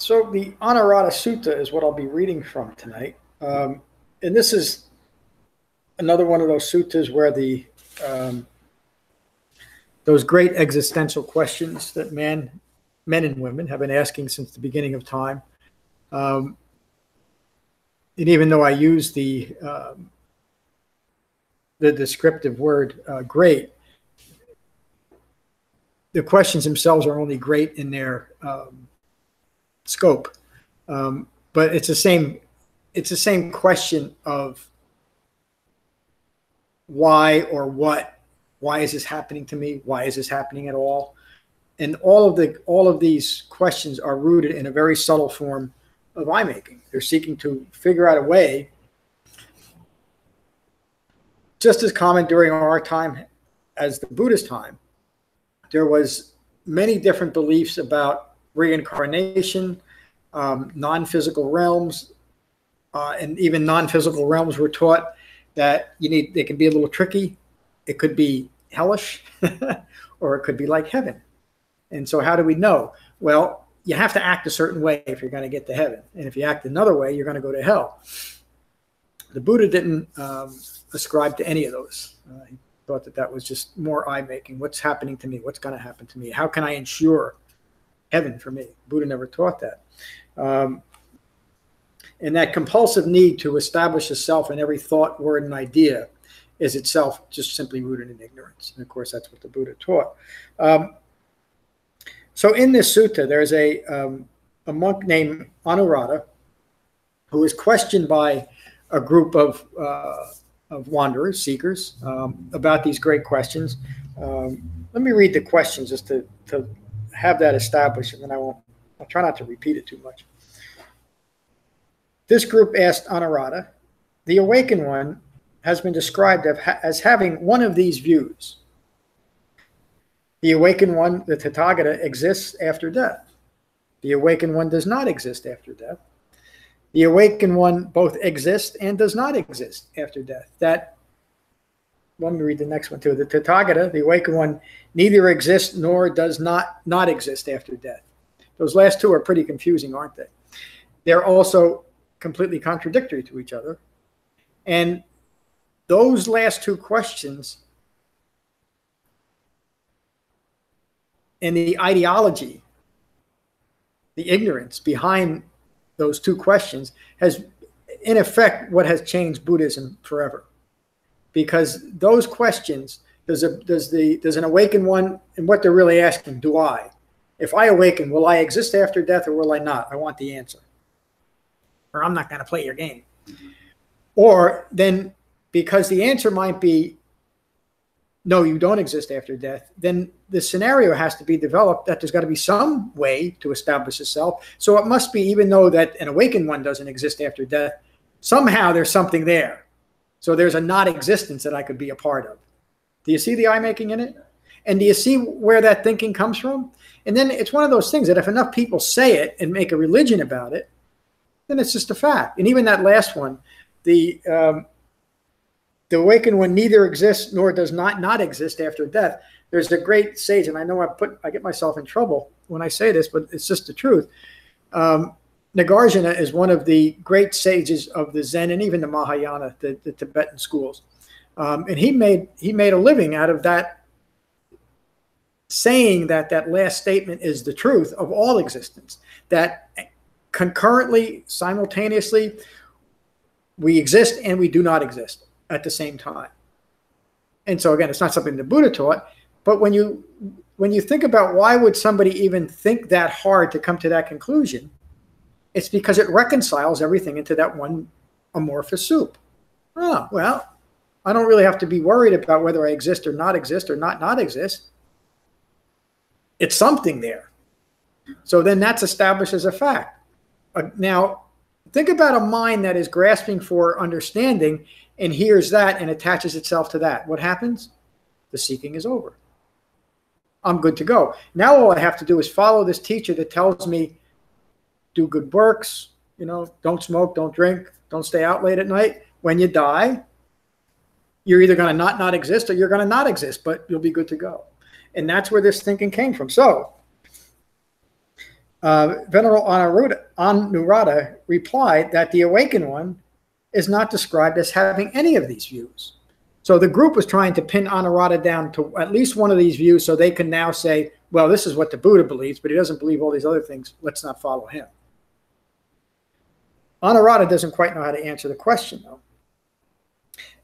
So the Anuradha Sutta is what I'll be reading from tonight. And this is another one of those suttas where those great existential questions that men and women have been asking since the beginning of time. And even though I use the descriptive word great, the questions themselves are only great in their scope. But it's the same question of why or what. Why is this happening to me? Why is this happening at all? And all of these questions are rooted in a very subtle form of I-making. They're seeking to figure out a way, just as common during our time as the Buddhist time. There was many different beliefs about reincarnation, non-physical realms, and even non-physical realms were taught that they can be a little tricky. It could be hellish, or it could be like heaven. And so how do we know? Well, you have to act a certain way if you're going to get to heaven. And if you act another way, you're going to go to hell. The Buddha didn't ascribe to any of those. He thought that was just more I-making. What's happening to me? What's going to happen to me? How can I ensure heaven for me? Buddha never taught that. And that compulsive need to establish a self in every thought, word, and idea is itself just simply rooted in ignorance. And of course, that's what the Buddha taught. So in this sutta, there's a monk named Anuradha who is questioned by a group of wanderers, seekers, about these great questions. Let me read the questions just to have that established, and then I'll try not to repeat it too much. This group asked Anuradha, the awakened one has been described as having one of these views. The awakened one, the Tathagata, exists after death. The awakened one does not exist after death. The awakened one both exists and does not exist after death. Let me read the next one too. The Tathagata, the awakened one, neither exists nor does not exist after death. Those last two are pretty confusing, aren't they? They're also completely contradictory to each other. And those last two questions and the ideology, the ignorance behind those two questions has, in effect, what has changed Buddhism forever. Because those questions, does an awakened one, and what they're really asking, do I? If I awaken, will I exist after death or will I not? I want the answer. Or I'm not going to play your game. Or then, because the answer might be, no, you don't exist after death, then the scenario has to be developed that there's got to be some way to establish a self. So it must be, even though that an awakened one doesn't exist after death, somehow there's something there. So there's a not existence that I could be a part of. Do you see the I-making in it? And do you see where that thinking comes from? And then it's one of those things that if enough people say it and make a religion about it, then it's just a fact. And even that last one, the awakened one neither exists nor does not exist after death. There's a great sage, and I know I get myself in trouble when I say this, but it's just the truth. Nagarjuna is one of the great sages of the Zen and even the Mahayana, the Tibetan schools. And he made a living out of that, saying that last statement is the truth of all existence, that concurrently, simultaneously, we exist and we do not exist at the same time. And so again, it's not something the Buddha taught, but when you think about why would somebody even think that hard to come to that conclusion, it's because it reconciles everything into that one amorphous soup. Oh, well, I don't really have to be worried about whether I exist or not exist or not exist. It's something there. So then that's established as a fact. Now, think about a mind that is grasping for understanding and hears that and attaches itself to that. What happens? The seeking is over. I'm good to go. Now all I have to do is follow this teacher that tells me, do good works, don't smoke, don't drink, don't stay out late at night. When you die, you're either going to not exist or you're going to not exist, but you'll be good to go. And that's where this thinking came from. So Venerable Anuradha replied that the awakened one is not described as having any of these views. So the group was trying to pin Anuradha down to at least one of these views so they can now say, well, this is what the Buddha believes, but he doesn't believe all these other things. Let's not follow him. Anuradha doesn't quite know how to answer the question, though.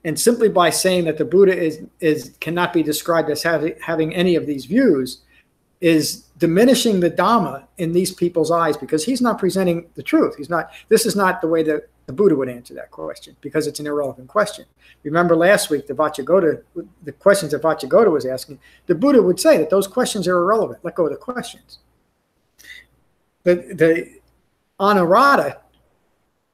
And simply by saying that the Buddha cannot be described as having any of these views is diminishing the Dhamma in these people's eyes, because he's not presenting the truth. This is not the way that the Buddha would answer that question, because it's an irrelevant question. Remember last week, the questions that Vajragota was asking, the Buddha would say that those questions are irrelevant. Let go of the questions. The Anuradha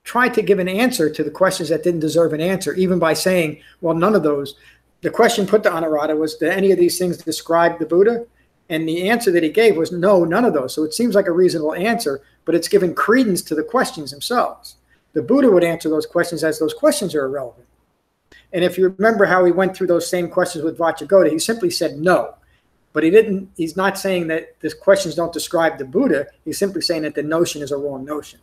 tried to give an answer to the questions that didn't deserve an answer, even by saying, well, none of those. The question put to Anuradha was, did any of these things describe the Buddha? And the answer that he gave was, no, none of those. So it seems like a reasonable answer, but it's given credence to the questions themselves. The Buddha would answer those questions as those questions are irrelevant. And if you remember how he went through those same questions with Vajragota, he simply said no. But he's not saying that the questions don't describe the Buddha. He's simply saying that the notion is a wrong notion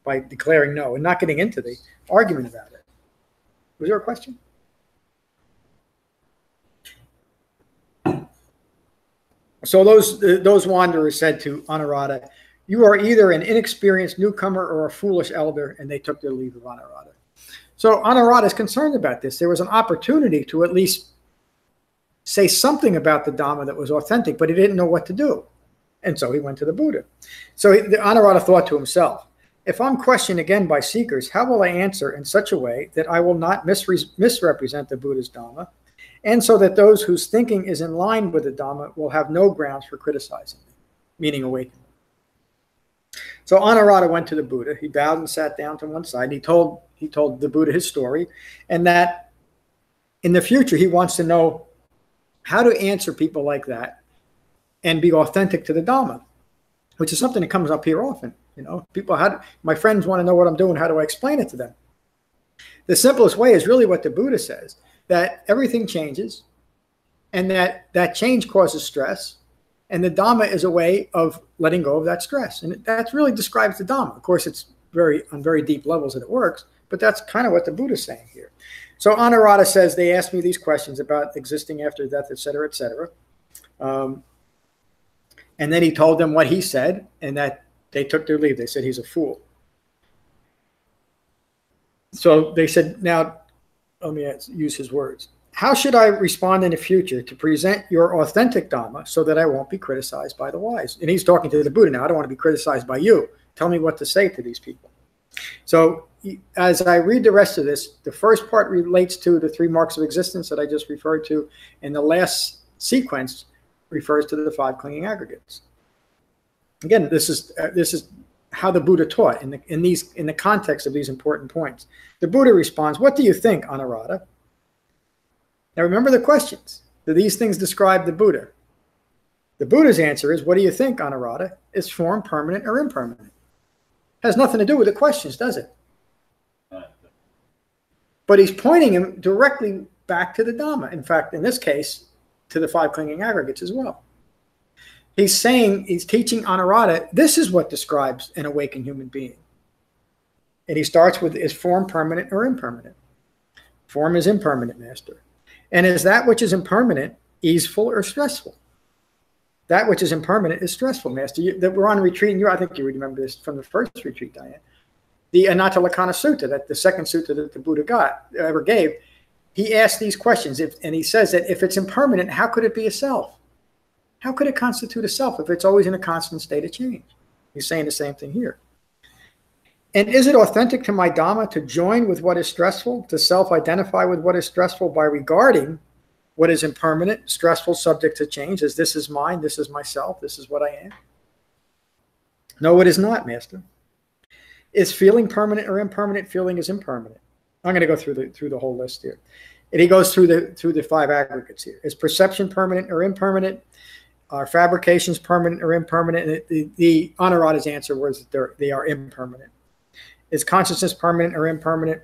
by declaring no and not getting into the argument about it. Was there a question? So those wanderers said to Anuradha, you are either an inexperienced newcomer or a foolish elder, and they took their leave of Anuradha. So Anuradha is concerned about this. There was an opportunity to at least say something about the Dhamma that was authentic, but he didn't know what to do. And so he went to the Buddha. So Anuradha thought to himself, if I'm questioned again by seekers, how will I answer in such a way that I will not misrepresent the Buddha's Dhamma, and so that those whose thinking is in line with the Dhamma will have no grounds for criticizing me, meaning awakening. So Anuradha went to the Buddha. He bowed and sat down to one side. He told the Buddha his story, and that in the future he wants to know how to answer people like that and be authentic to the Dhamma, which is something that comes up here often. You know, my friends want to know what I'm doing. How do I explain it to them? The simplest way is really what the Buddha says, that everything changes and that change causes stress. And the Dhamma is a way of letting go of that stress. And that really describes the Dhamma. Of course, it's on very deep levels that it works, but that's kind of what the Buddha's saying here. So Anuradha says, they asked me these questions about existing after death, et cetera, et cetera. And then he told them what he said, and that they took their leave. They said he's a fool. So they said, now, let me use his words. How should I respond in the future to present your authentic Dhamma so that I won't be criticized by the wise? And he's talking to the Buddha now. I don't want to be criticized by you. Tell me what to say to these people. So as I read the rest of this, the first part relates to the 3 marks of existence that I just referred to, and the last sequence refers to the 5 clinging aggregates. Again, this is how the Buddha taught in the context of these important points. The Buddha responds, what do you think, Anuradha? Now remember the questions. Do these things describe the Buddha? The Buddha's answer is, what do you think, Anuradha? Is form permanent or impermanent? Has nothing to do with the questions, does it? But he's pointing him directly back to the Dhamma. In fact, in this case, to the 5 clinging aggregates as well. He's teaching Anuradha, this is what describes an awakened human being. And he starts with, is form permanent or impermanent? Form is impermanent, Master. And is that which is impermanent easeful or stressful? That which is impermanent is stressful, Master. We're on retreat, and I think you remember this from the first retreat, Diane. The Anatta-Lakkhana Sutta, that the second sutta that the Buddha ever gave, he asked these questions, and he says that if it's impermanent, how could it be a self? How could it constitute a self if it's always in a constant state of change? He's saying the same thing here. And is it authentic to my Dhamma to join with what is stressful, to self-identify with what is stressful by regarding what is impermanent, stressful, subject to change, as this is mine, this is myself, this is what I am? No, it is not, Master. Is feeling permanent or impermanent? Feeling is impermanent. I'm going to go through the whole list here. And he goes through the 5 aggregates here. Is perception permanent or impermanent? Are fabrications permanent or impermanent? And the Anuradha's answer was that they are impermanent. Is consciousness permanent or impermanent?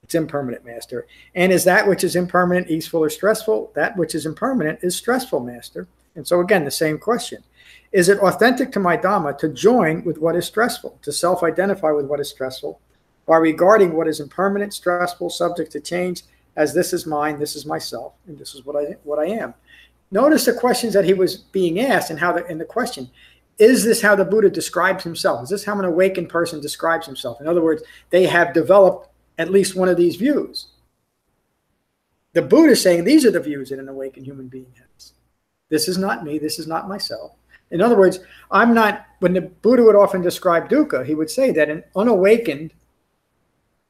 It's impermanent, Master. And is that which is impermanent easeful or stressful? That which is impermanent is stressful, Master. And so again, the same question. Is it authentic to my Dhamma to join with what is stressful, to self-identify with what is stressful, by regarding what is impermanent, stressful, subject to change, as this is mine, this is myself, and this is what I am? Notice the questions that he was being asked, and how in the question, is this how the Buddha describes himself? Is this how an awakened person describes himself? In other words, they have developed at least one of these views. The Buddha is saying these are the views that an awakened human being has. This is not me. This is not myself. In other words, I'm not, when the Buddha would often describe dukkha, he would say that an unawakened,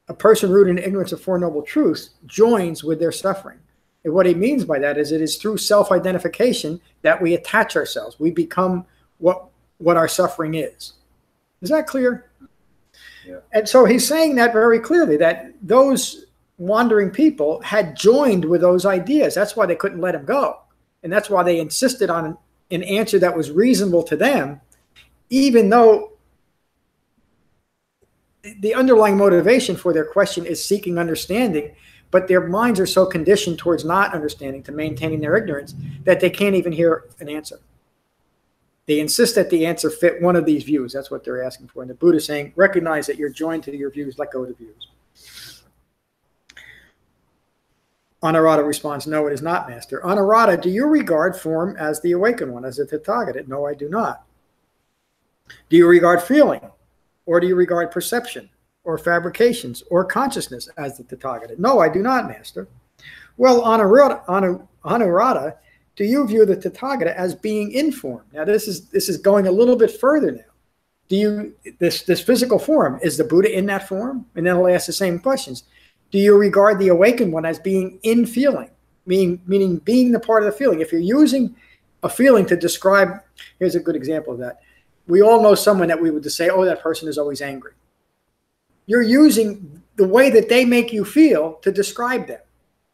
a person rooted in ignorance of Four Noble Truths, joins with their suffering. And what he means by that is it is through self-identification that we attach ourselves. We become what our suffering is. Is that clear? Yeah. And so he's saying that very clearly, that those wandering people had joined with those ideas. That's why they couldn't let him go. And that's why they insisted on an answer that was reasonable to them, even though the underlying motivation for their question is seeking understanding, but their minds are so conditioned towards not understanding, to maintaining their ignorance, that they can't even hear an answer. They insist that the answer fit one of these views. That's what they're asking for. And the Buddha is saying, recognize that you're joined to your views, let go of the views. Anuradha responds, no, it is not, Master. Anuradha, do you regard form as the awakened one, as a Tathagata? No, I do not. Do you regard feeling? Or do you regard perception, or fabrications, or consciousness as the Tathagata? No, I do not, Master. Well, Anuradha, do you view the Tathagata as being in form? Now, this is going a little bit further now. Do you, this physical form, is the Buddha in that form? And then he'll ask the same questions. Do you regard the awakened one as being in feeling, meaning being the part of the feeling? If you're using a feeling to describe, here's a good example of that. We all know someone that we would just say, oh, that person is always angry. You're using the way that they make you feel to describe them.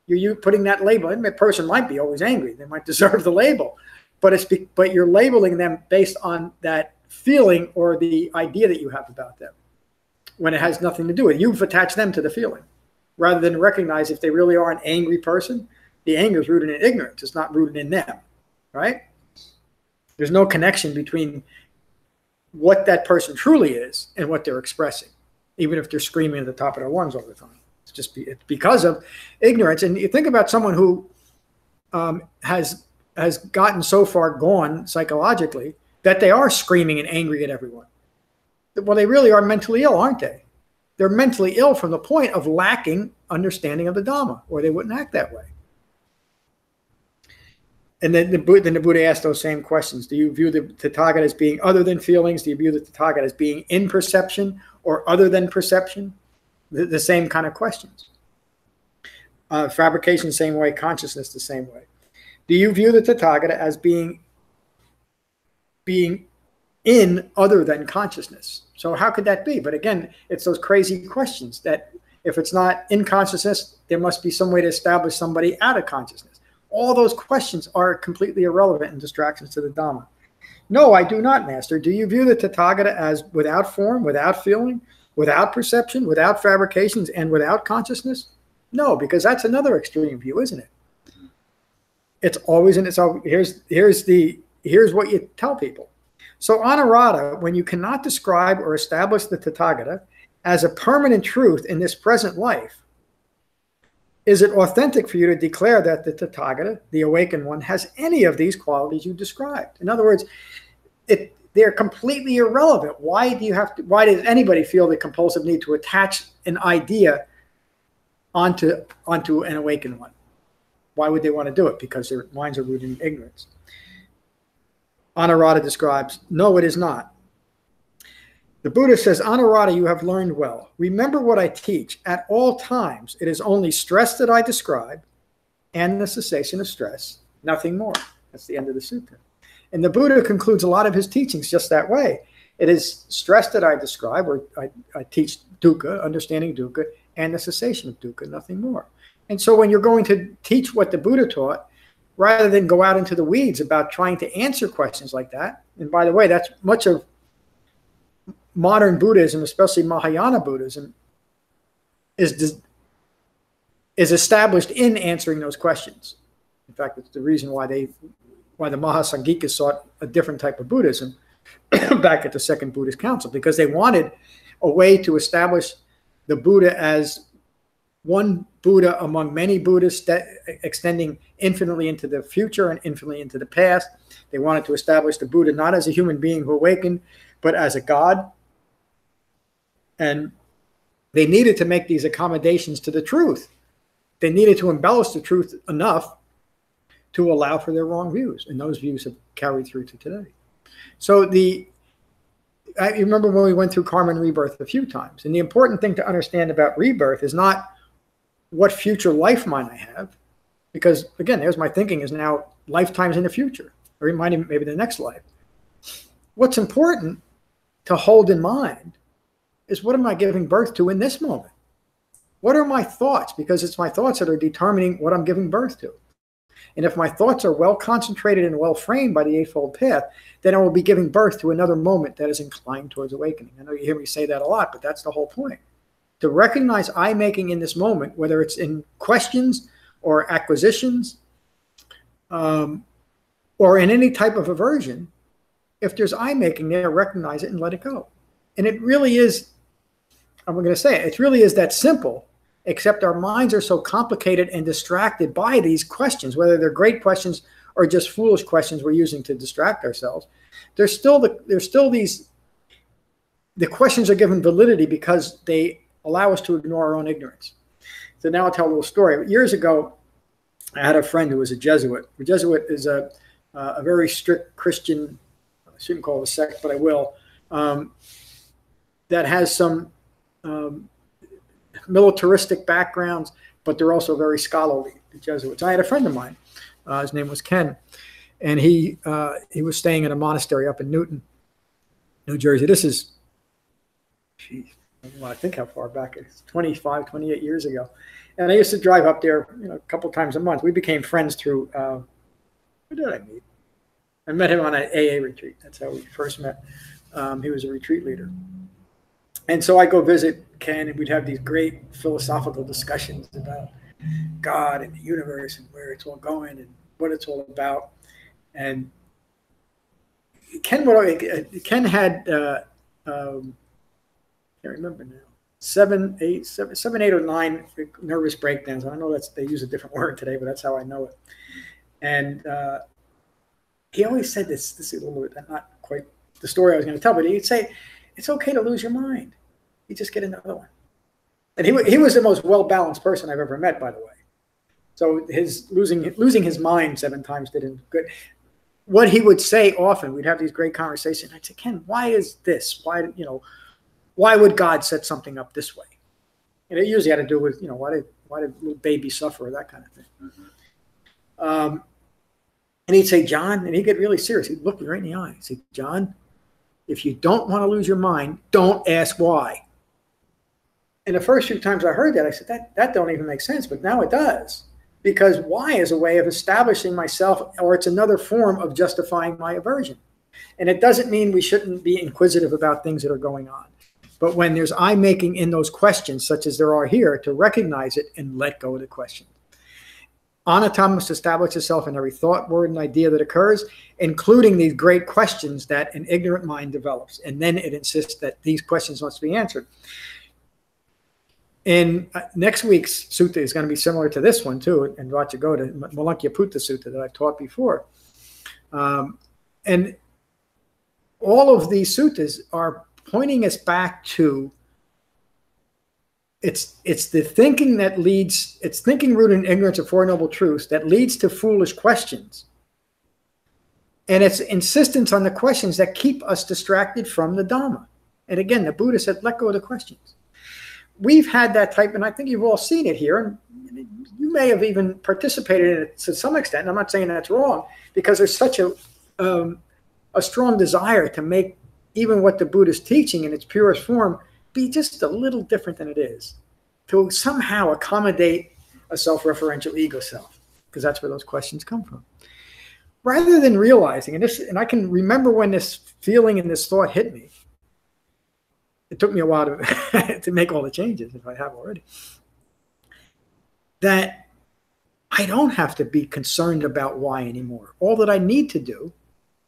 You're putting that label. And a person might be always angry. They might deserve the label. But you're labeling them based on that feeling or the idea that you have about them, when it has nothing to do with it. You've attached them to the feeling, rather than recognize if they really are an angry person. The anger is rooted in ignorance. It's not rooted in them, right? There's no connection between what that person truly is and what they're expressing, even if they're screaming at the top of their lungs all the time. It's because of ignorance. And you think about someone who has gotten so far gone psychologically that they are screaming and angry at everyone. Well, they really are mentally ill, aren't they? They're mentally ill from the point of lacking understanding of the Dhamma, or they wouldn't act that way. And then the Buddha asked those same questions. Do you view the Tathagata as being other than feelings? Do you view the Tathagata as being in perception or other than perception? The same kind of questions. Fabrication the same way, consciousness the same way. Do you view the Tathagata as being in other than consciousness? So how could that be? But again, it's those crazy questions that if it's not in consciousness, there must be some way to establish somebody out of consciousness. All those questions are completely irrelevant and distractions to the Dhamma. No, I do not, Master. Do you view the Tathagata as without form, without feeling, without perception, without fabrications, and without consciousness? No, because that's another extreme view, isn't it? It's always in its own. Here's what you tell people. So Anuradha, when you cannot describe or establish the Tathagata as a permanent truth in this present life, is it authentic for you to declare that the Tathagata, the awakened one, has any of these qualities you described? In other words, they're completely irrelevant. Why does anybody feel the compulsive need to attach an idea onto an awakened one? Why would they want to do it? Because their minds are rooted in ignorance. Anuradha describes, no, it is not. The Buddha says, Anuradha, you have learned well. Remember what I teach. At all times, it is only stress that I describe and the cessation of stress, nothing more. That's the end of the sutta. And the Buddha concludes a lot of his teachings just that way. It is stress that I describe, or I teach dukkha, understanding dukkha, and the cessation of dukkha, nothing more. And so when you're going to teach what the Buddha taught, rather than go out into the weeds about trying to answer questions like that, and by the way, that's much of modern Buddhism, especially Mahayana Buddhism, is established in answering those questions. In fact, it's the reason why why the Mahasanghikas sought a different type of Buddhism back at the Second Buddhist Council, because they wanted a way to establish the Buddha as one Buddha among many Buddhas, extending infinitely into the future and infinitely into the past. They wanted to establish the Buddha not as a human being who awakened, but as a God. And they needed to make these accommodations to the truth. They needed to embellish the truth enough to allow for their wrong views. And those views have carried through to today. So I remember when we went through karma and rebirth a few times. And the important thing to understand about rebirth is not what future life might I have, because again, there's my thinking is now lifetimes in the future, or it might even maybe the next life. What's important to hold in mind is, what am I giving birth to in this moment? What are my thoughts? Because it's my thoughts that are determining what I'm giving birth to. And if my thoughts are well concentrated and well framed by the Eightfold Path, then I will be giving birth to another moment that is inclined towards awakening. I know you hear me say that a lot, but that's the whole point. To recognize I-making in this moment, whether it's in questions or acquisitions, or in any type of aversion, if there's I-making there, recognize it and let it go. And it really is, I'm going to say it really is that simple, except our minds are so complicated and distracted by these questions, whether they're great questions or just foolish questions we're using to distract ourselves. There's still these, the questions are given validity because they allow us to ignore our own ignorance. So now I'll tell a little story. Years ago, I had a friend who was a Jesuit. A Jesuit is a very strict Christian, I shouldn't call it a sect, but I will, that has some militaristic backgrounds, but they're also very scholarly, the Jesuits. I had a friend of mine, his name was Ken, and he was staying in a monastery up in Newton, New Jersey. This is, geez, I think how far back it is, 25, 28 years ago. And I used to drive up there, a couple times a month. We became friends through, where did I meet? I met him on an AA retreat. That's how we first met. He was a retreat leader. And so I go visit Ken, and we'd have these great philosophical discussions about God and the universe and where it's all going and what it's all about. And Ken had, I can't remember now, 7, 8, or 9 nervous breakdowns. I know they use a different word today, but that's how I know it. And he always said this is a little bit, not quite the story I was going to tell, but he'd say, it's okay to lose your mind. You just get another one. And he was the most well-balanced person I've ever met, by the way. So his losing his mind 7 times did him good. What he would say often, we'd have these great conversations. I'd say, Ken, why is this? Why would God set something up this way? And it usually had to do with, why did little baby suffer, or that kind of thing. Mm-hmm. And he'd say, John, and he'd get really serious. He'd look me right in the eye. He'd say, John, if you don't want to lose your mind, don't ask why. And the first few times I heard that, I said, that don't even make sense. But now it does. Because why is a way of establishing myself, or it's another form of justifying my aversion. And it doesn't mean we shouldn't be inquisitive about things that are going on. But when there's I-making in those questions, such as there are here, to recognize it and let go of the question. Anatta must establish itself in every thought, word, and idea that occurs, including these great questions that an ignorant mind develops. And then it insists that these questions must be answered. In next week's sutta is going to be similar to this one, too, in Vajragota, Malankya-Putta Sutta that I've taught before. And all of these suttas are pointing us back to it's the thinking that leads, it's thinking rooted in ignorance of Four Noble Truths that leads to foolish questions. And it's insistence on the questions that keep us distracted from the Dhamma. And again, the Buddha said, let go of the questions. We've had that type, and I think you've all seen it here, and you may have even participated in it to some extent. I'm not saying that's wrong, because there's such a strong desire to make even what the Buddha's teaching in its purest form be just a little different than it is, to somehow accommodate a self-referential ego self, because that's where those questions come from. Rather than realizing, and I can remember when this feeling and this thought hit me. It took me a while to make all the changes, if I have already. That I don't have to be concerned about why anymore. All that I need to do,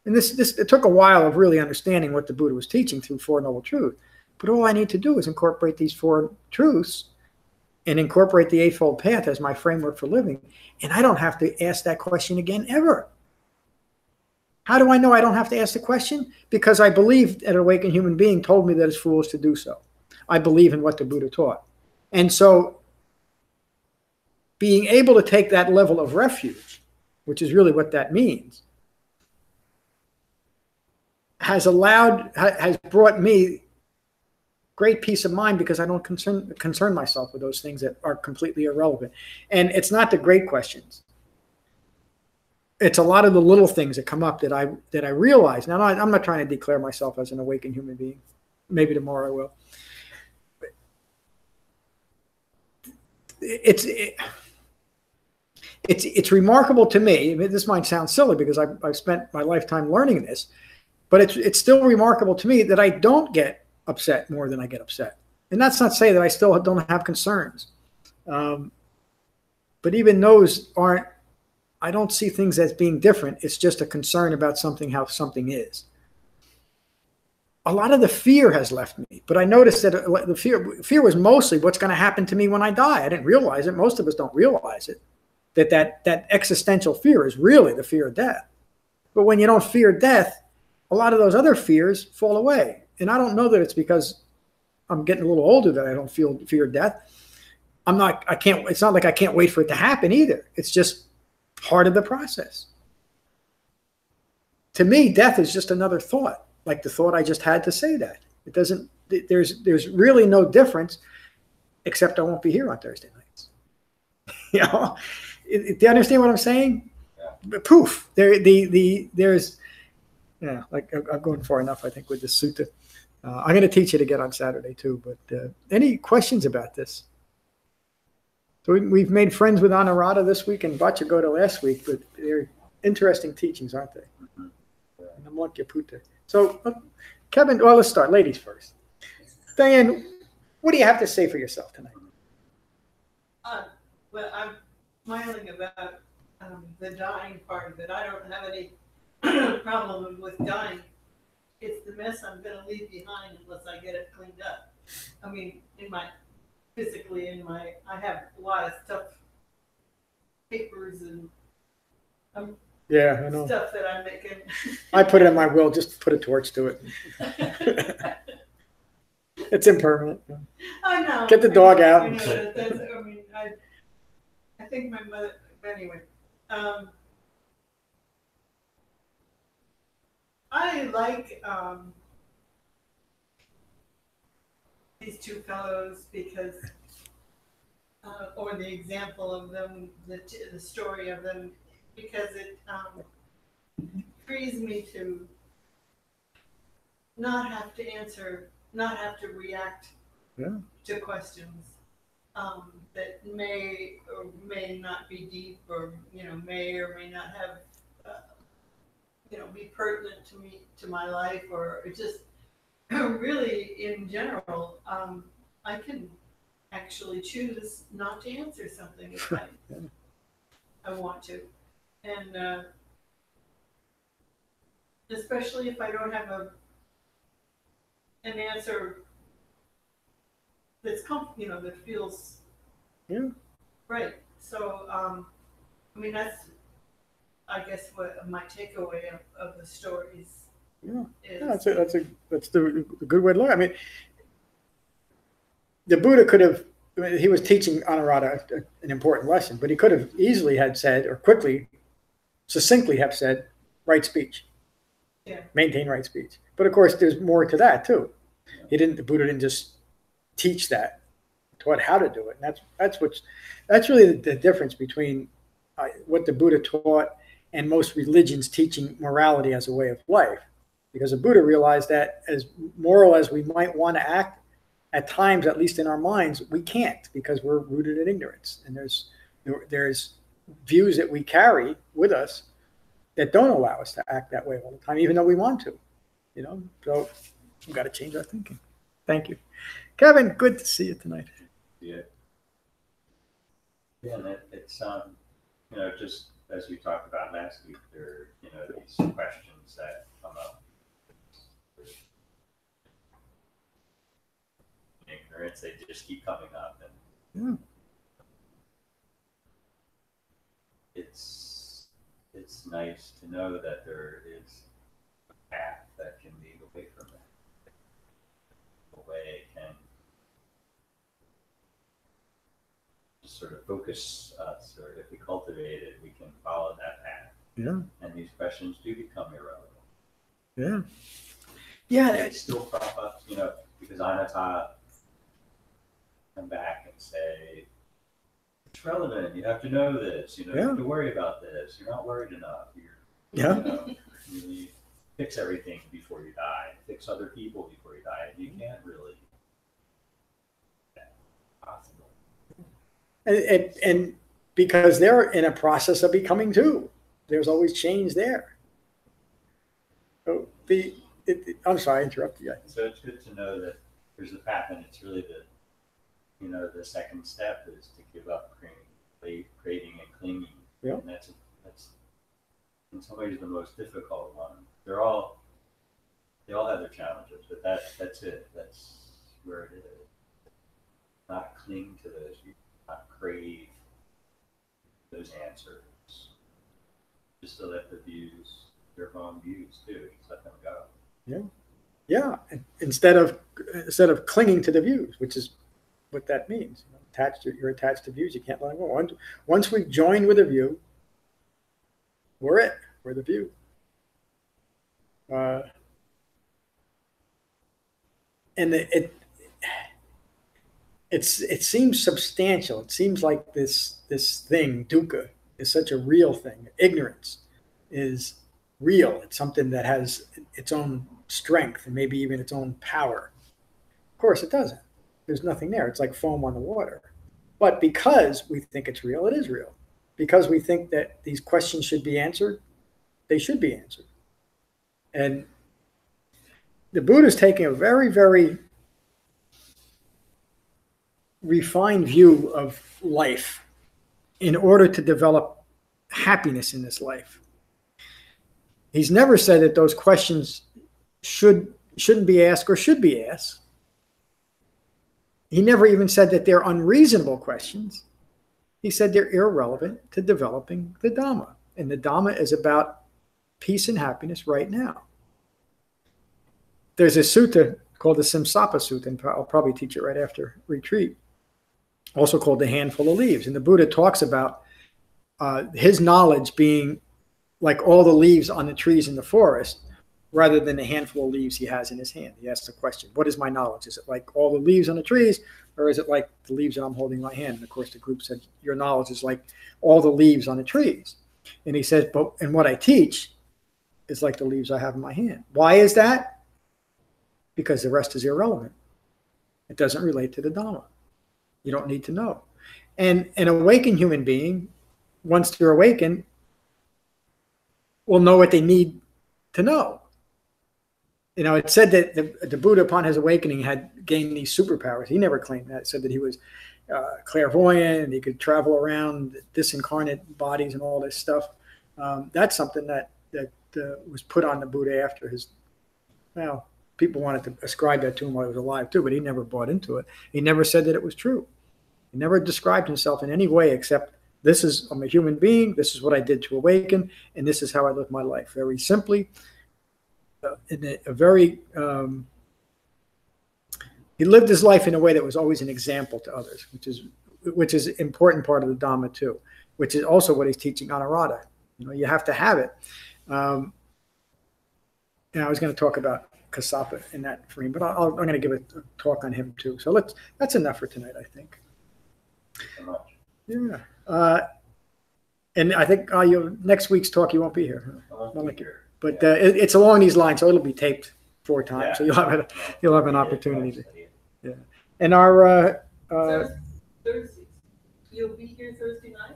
and it took a while of really understanding what the Buddha was teaching through Four Noble Truths, but all I need to do is incorporate these four truths and incorporate the Eightfold Path as my framework for living, and I don't have to ask that question again ever. How do I know I don't have to ask the question? Because I believe an awakened human being told me that it's foolish to do so. I believe in what the Buddha taught. And so being able to take that level of refuge, which is really what that means, has brought me great peace of mind, because I don't concern myself with those things that are completely irrelevant. And it's not the great questions. It's a lot of the little things that come up that I realize. Now, I'm not trying to declare myself as an awakened human being. Maybe tomorrow I will. It's remarkable to me. I mean, this might sound silly because I've spent my lifetime learning this, but it's still remarkable to me that I don't get upset more than I get upset. And that's not to say that I still don't have concerns. But even those aren't, I don't see things as being different. It's just a concern about something, how something is. A lot of the fear has left me, but I noticed that the fear was mostly what's going to happen to me when I die. I didn't realize it. Most of us don't realize it, that existential fear is really the fear of death. But when you don't fear death, a lot of those other fears fall away. And I don't know that it's because I'm getting a little older that I don't fear death. It's not like I can't wait for it to happen either. It's just part of the process. To me, death is just another thought, like the thought I just had to say that. It doesn't, there's really no difference, except I won't be here on Thursday nights. You know, do you understand what I'm saying? Yeah. Poof. There's, yeah, like I'm going far enough, I think, with this sutta. I'm going to teach it again on Saturday too, but any questions about this? So we've made friends with Anuradha this week and Vajragota last week, but they're interesting teachings, aren't they? And Amalakya-Putta. So, Kevin, well, let's start. Ladies first. Diane, what do you have to say for yourself tonight? Well, I'm smiling about the dying part of it. I don't have any problem with dying. It's the mess I'm going to leave behind unless I get it cleaned up. I mean, I have a lot of stuff, papers and yeah, I know. Stuff that I'm making. I put it in my will, just put a torch to it. It's impermanent. I know. Get the dog out. I know, I think my mother, anyway. I like these two fellows because, or the example of them, the story of them, because it frees me to not have to answer, not have to react to questions that may or may not be deep, or may or may not have be pertinent to my life, or just really in general. I can actually choose not to answer something if I want to, and especially if I don't have an answer that's that feels right. So that's, I guess, what my takeaway of the stories is. That's the good way to look. I mean, the Buddha could have, he was teaching Anuradha an important lesson, but he could have easily had said, or quickly, succinctly have said, right speech. Yeah. Maintain right speech. But of course, there's more to that too. The Buddha didn't just teach that, he taught how to do it. And that's really the difference between what the Buddha taught and most religions teaching morality as a way of life. Because the Buddha realized that as moral as we might want to act, at times, at least in our minds, we can't, because we're rooted in ignorance. And there's views that we carry with us that don't allow us to act that way all the time, even though we want to. So we've got to change our thinking. Thank you. Kevin, good to see you tonight. Yeah. Yeah, it's just as we talked about last week, there are, these questions that come up. Ignorance, they just keep coming up, and it's nice to know that there is a path that can lead away from that. A way it can just sort of focus us, or if we cultivate it, we can follow that path. Yeah. And these questions do become irrelevant. Yeah. Yeah. They still crop up, because Anatta come back and say, it's relevant, you have to know this, you have to worry about this, you're not worried enough, you fix everything before you die, fix other people before you die, and you can't really, that's possible. And because they're in a process of becoming too, there's always change there. So I'm sorry, I interrupted you. So it's good to know that there's a path, and it's really the second step is to give up craving and clinging. Yeah. And that's in some ways the most difficult one. They all have their challenges, but that's it. That's where it is. Not cling to those, not crave those answers. Just to let the views, their own views too, just let them go. Yeah. Yeah. Instead of clinging to the views, which is what that means. You're attached to views. You can't let them go. Once we join with a view, we're the view. And it seems substantial. It seems like this thing, dukkha, is such a real thing. Ignorance is real. It's something that has its own strength and maybe even its own power. Of course, it doesn't. There's nothing there. It's like foam on the water. But because we think it's real, it is real. Because we think that these questions should be answered, they should be answered. And the Buddha is taking a very, very refined view of life in order to develop happiness in this life. He's never said that those questions shouldn't be asked or should be asked. He never even said that they're unreasonable questions. He said they're irrelevant to developing the Dhamma. And the Dhamma is about peace and happiness right now. There's a sutta called the Samsapa Sutta, and I'll probably teach it right after retreat, also called the handful of leaves. And the Buddha talks about his knowledge being like all the leaves on the trees in the forest, rather than the handful of leaves he has in his hand. He asks the question, what is my knowledge? Is it like all the leaves on the trees, or is it like the leaves that I'm holding in my hand? And of course the group said, your knowledge is like all the leaves on the trees. And he said, and what I teach is like the leaves I have in my hand. Why is that? Because the rest is irrelevant. It doesn't relate to the Dhamma. You don't need to know. And an awakened human being, once they're awakened, will know what they need to know. It said that the Buddha, upon his awakening, had gained these superpowers. He never claimed that. It said that he was clairvoyant and he could travel around disincarnate bodies and all this stuff. That's something that was put on the Buddha after his, people wanted to ascribe that to him while he was alive too, but he never bought into it. He never said that it was true. He never described himself in any way except, I'm a human being, this is what I did to awaken, and this is how I live my life. Very simply, he lived his life in a way that was always an example to others, which is an important part of the Dhamma too, which is also what he's teaching Anuradha. You have to have it. And I was going to talk about Kassapa in that frame, but I'm going to give a talk on him too. So that's enough for tonight, I think. Yeah. And I think next week's talk you won't be here. But it's along these lines, so it'll be taped 4 times. So you'll have an opportunity. Yeah. And our Thursday. You'll be here Thursday night?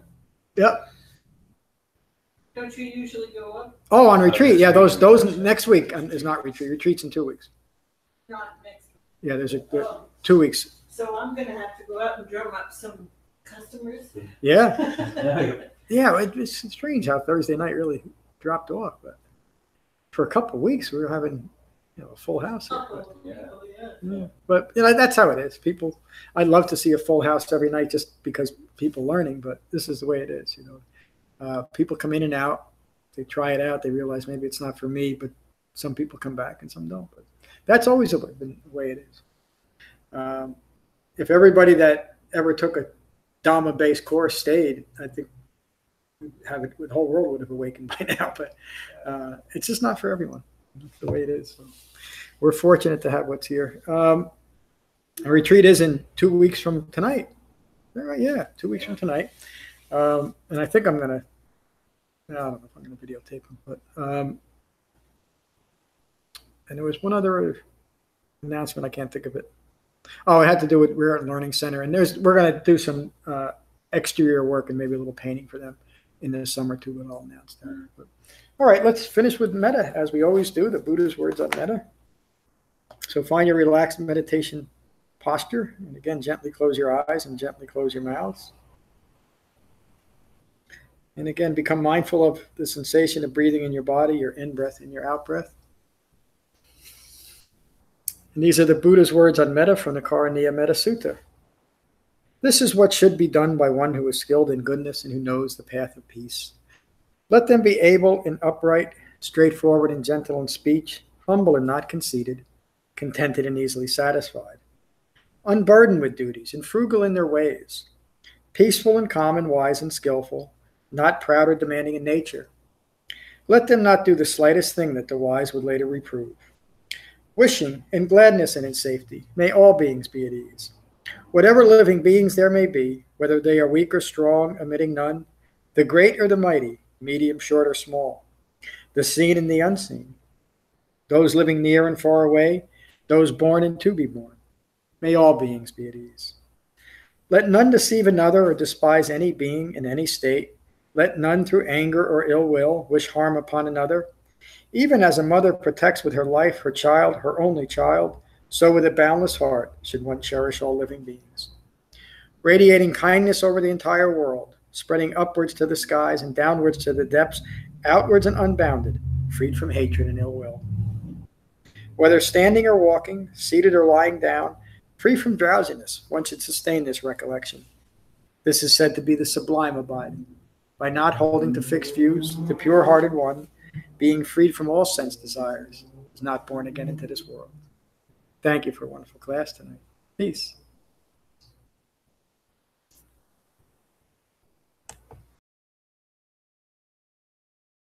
Yep. Don't you usually go up? Oh, on retreat. Yeah, those next week is not retreat. Retreat's in 2 weeks. Not next week. Yeah, there's 2 weeks. So I'm going to have to go out and drum up some customers. Yeah. Yeah, it's strange how Thursday night really dropped off. But for a couple of weeks, we were having a full house here. But, yeah. But that's how it is. People, I'd love to see a full house every night just because people learning, but this is the way it is. People come in and out. They try it out. They realize maybe it's not for me, but some people come back and some don't. But that's always been the way it is. If everybody that ever took a Dhamma-based course stayed, I think the whole world would have awakened by now. But it's just not for everyone. That's the way it is. So we're fortunate to have what's here. A retreat is in 2 weeks from tonight. Yeah, 2 weeks from tonight. And I think I'm going to, I don't know if I'm going to videotape them, but, and there was one other announcement. I can't think of it. Oh, it had to do with Rare Learning Center. And we're going to do some exterior work and maybe a little painting for them in the summer too, and I'll announce that. But, all right, let's finish with metta, as we always do, the Buddha's words on metta. So find your relaxed meditation posture. And again, gently close your eyes and gently close your mouths. And again, become mindful of the sensation of breathing in your body, your in-breath and your out-breath. And these are the Buddha's words on metta from the Karaniya Metta Sutta. This is what should be done by one who is skilled in goodness and who knows the path of peace. Let them be able and upright, straightforward and gentle in speech, humble and not conceited, contented and easily satisfied, unburdened with duties and frugal in their ways, peaceful and calm and wise and skillful, not proud or demanding in nature. Let them not do the slightest thing that the wise would later reprove. Wishing in gladness and in safety, may all beings be at ease. Whatever living beings there may be, whether they are weak or strong, omitting none, the great or the mighty, medium, short, or small, the seen and the unseen, those living near and far away, those born and to be born, may all beings be at ease. Let none deceive another or despise any being in any state. Let none through anger or ill will wish harm upon another. Even as a mother protects with her life her child, her only child, so with a boundless heart should one cherish all living beings. Radiating kindness over the entire world, spreading upwards to the skies and downwards to the depths, outwards and unbounded, freed from hatred and ill will. Whether standing or walking, seated or lying down, free from drowsiness, one should sustain this recollection. This is said to be the sublime abiding. By not holding to fixed views, the pure-hearted one, being freed from all sense desires, is not born again into this world. Thank you for a wonderful class tonight. Peace.